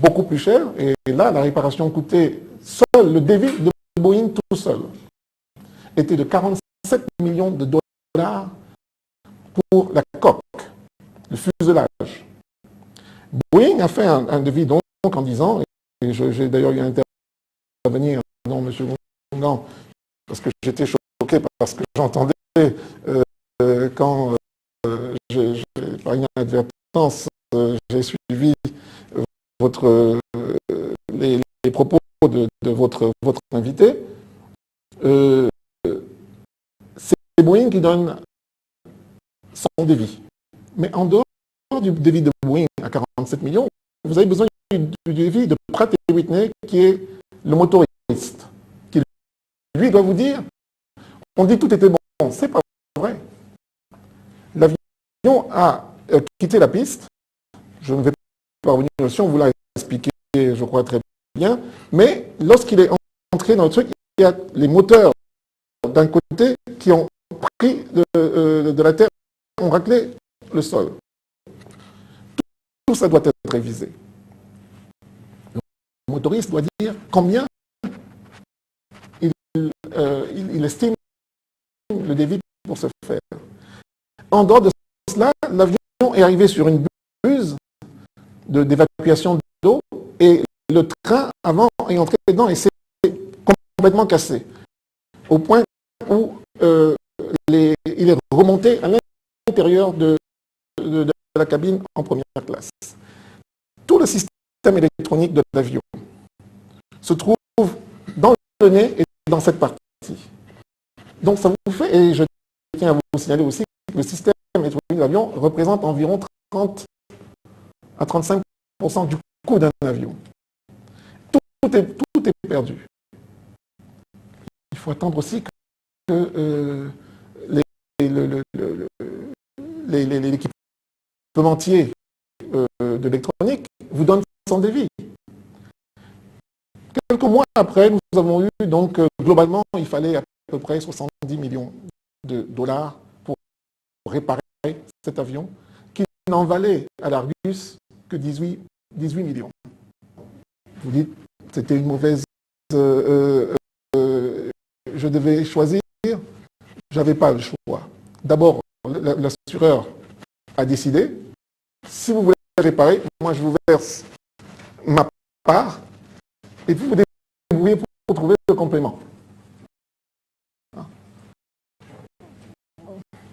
beaucoup plus cher. Et là, la réparation coûtait seul, le devis de Boeing tout seul, était de 47 millions de dollars pour la coque, le fuselage. Boeing a fait un devis donc en disant, et j'ai d'ailleurs eu à intervenir dans M. Gongan, parce que j'étais choqué parce que j'entendais quand, par inadvertance, j'ai suivi les propos de votre invité. C'est Boeing qui donne son devis. Mais en dehors du devis de Boeing à 47 millions, vous avez besoin du devis de Pratt & Whitney, qui est le motoriste, qui lui doit vous dire, on dit que tout était bon. C'est pas vrai. L'avion a quitté la piste. Je ne vais pas revenir dessus, on vous l'a expliqué, je crois, très bien. Mais lorsqu'il est entré dans le truc, il y a les moteurs d'un côté qui ont pris de la terre, ont raclé le sol. Tout ça doit être révisé. Le motoriste doit dire combien il estime le débit pour se faire. En dehors de cela, l'avion est arrivé sur une buse d'évacuation d'eau et le train avant est entré dedans et s'est complètement cassé. Au point où il est remonté à l'intérieur de la cabine en première classe. Tout le système électronique de l'avion se trouve dans le nez et dans cette partie. Donc ça vous fait, et je tiens à vous signaler aussi que le système électronique de l'avion représente environ 30 à 35% du coût d'un avion. Tout est perdu. Il faut attendre aussi que l'équipementier de l'électronique vous donne son devis. Quelques mois après, nous avons eu, donc, globalement, il fallait à peu près 70 millions de dollars pour réparer cet avion, qui n'en valait à l'Argus que 18 millions. Vous dites, c'était une mauvaise... je devais choisir, je n'avais pas le choix. D'abord, l'assureur a décidé, si vous voulez réparer, moi je vous verse ma part, et puis vous débrouillez pour trouver le complément.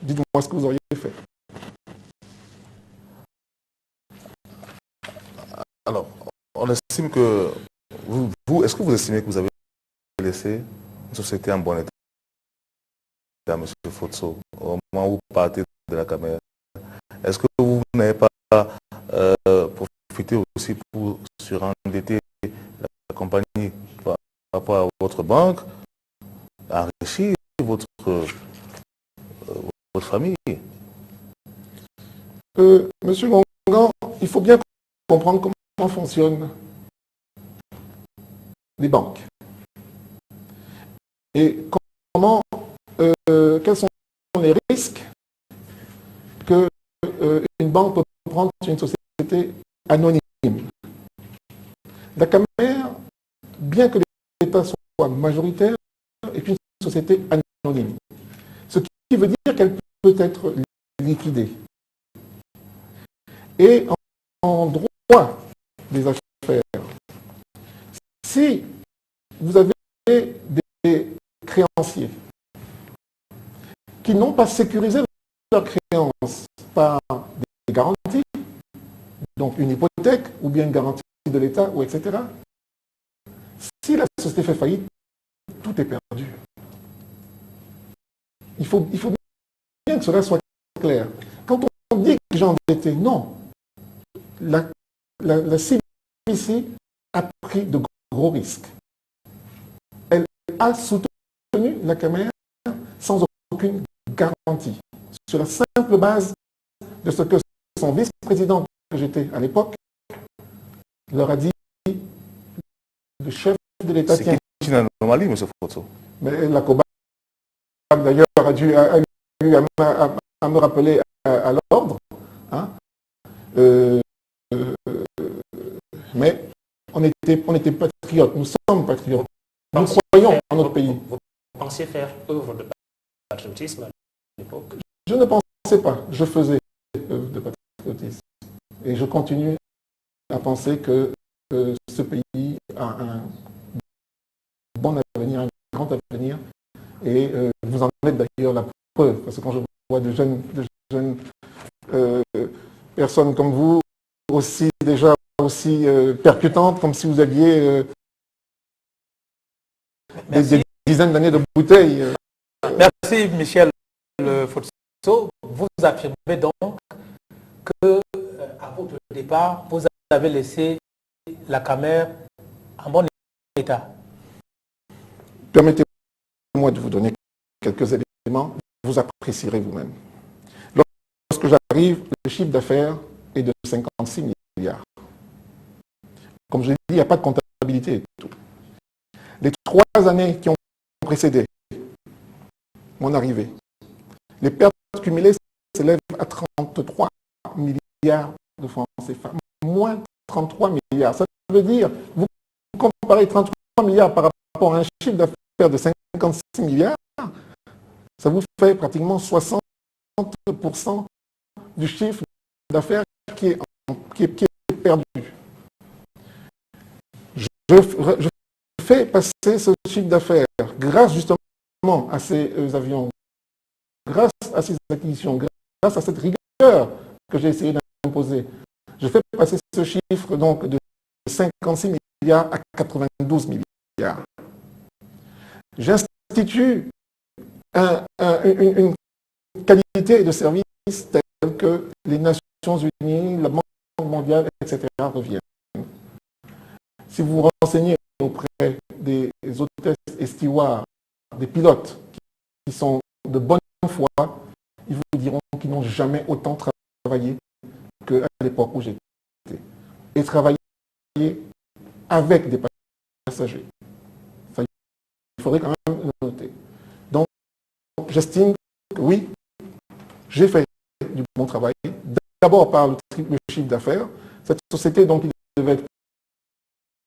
Dites-moi ce que vous auriez fait. Alors, on estime que est-ce que vous estimez que vous avez laissé une société en bon état, M. Fotso, au moment où vous partez de la caméra? Est-ce que vous n'avez pas profité aussi pour surendetter la compagnie par rapport à votre banque, enrichir votre famille? Monsieur Gongan, il faut bien comprendre comment fonctionnent les banques. Et quels sont les risques qu'une banque peut prendre sur une société anonyme. La Camer, bien que l'État soit majoritaire, est une société anonyme. Ce qui veut dire qu'elle peut être liquidée. Et en droit des affaires, si vous avez des créanciers qui n'ont pas sécurisé leurs créances par des garanties, donc une hypothèque ou bien une garantie de l'État, ou etc., si la société fait faillite, tout est perdu. Il faut bien que cela soit clair. Quand on dit que j'ai endetté, non. La CBC a pris de gros risques. Elle a soutenu la Camer sans aucune garantie, sur la simple base de ce que son vice-président, que j'étais à l'époque, leur a dit, le chef de l'État tient... C'est une anomalie, M. Fotso. Mais la COBAC, d'ailleurs, a eu à me rappeler à l'ordre. Hein. Mais On était patriotes, nous sommes patriotes. Nous Pensiez croyons faire- en notre pays. Vous pensiez faire œuvre de patriotisme à l'époque? Je ne pensais pas, je faisais œuvre de patriotisme. Et je continue à penser que ce pays a un bon avenir, un grand avenir. Et vous en êtes d'ailleurs la preuve, parce que quand je vois de jeunes personnes comme vous, aussi déjà aussi percutantes, comme si vous aviez des dizaines d'années de bouteilles. Merci Michel Fotso. Vous affirmez donc que à votre départ, vous avez laissé la Camer en bon état. Permettez-moi de vous donner quelques éléments, vous apprécierez vous-même. Lorsque j'arrive, le chiffre d'affaires est de 56 milliards. Comme je l'ai dit, il n'y a pas de comptabilité et tout. Les 3 années qui ont précédé mon arrivée, les pertes cumulées s'élèvent à 33 milliards de francs CFA. Moins 33 milliards. Ça veut dire, vous comparez 33 milliards par rapport à un chiffre d'affaires de 56 milliards, ça vous fait pratiquement 60% du chiffre d'affaires qui est perdu. Je fais passer ce chiffre d'affaires grâce justement à ces avions, grâce à ces acquisitions, grâce à cette rigueur que j'ai essayé d'imposer. Je fais passer ce chiffre donc de 56 milliards à 92 milliards. J'institue une qualité de service telle que les Nations Unies, la Banque mondiale, etc. reviennent. Si vous vous renseignez auprès des hôtesses et stewards, des pilotes qui sont de bonne foi, ils vous diront qu'ils n'ont jamais autant travaillé qu'à l'époque où j'étais. Et travailler avec des passagers. Ça, il faudrait quand même le noter. Donc, j'estime que oui, j'ai fait du bon travail. D'abord par le chiffre d'affaires. Cette société, donc, il devait être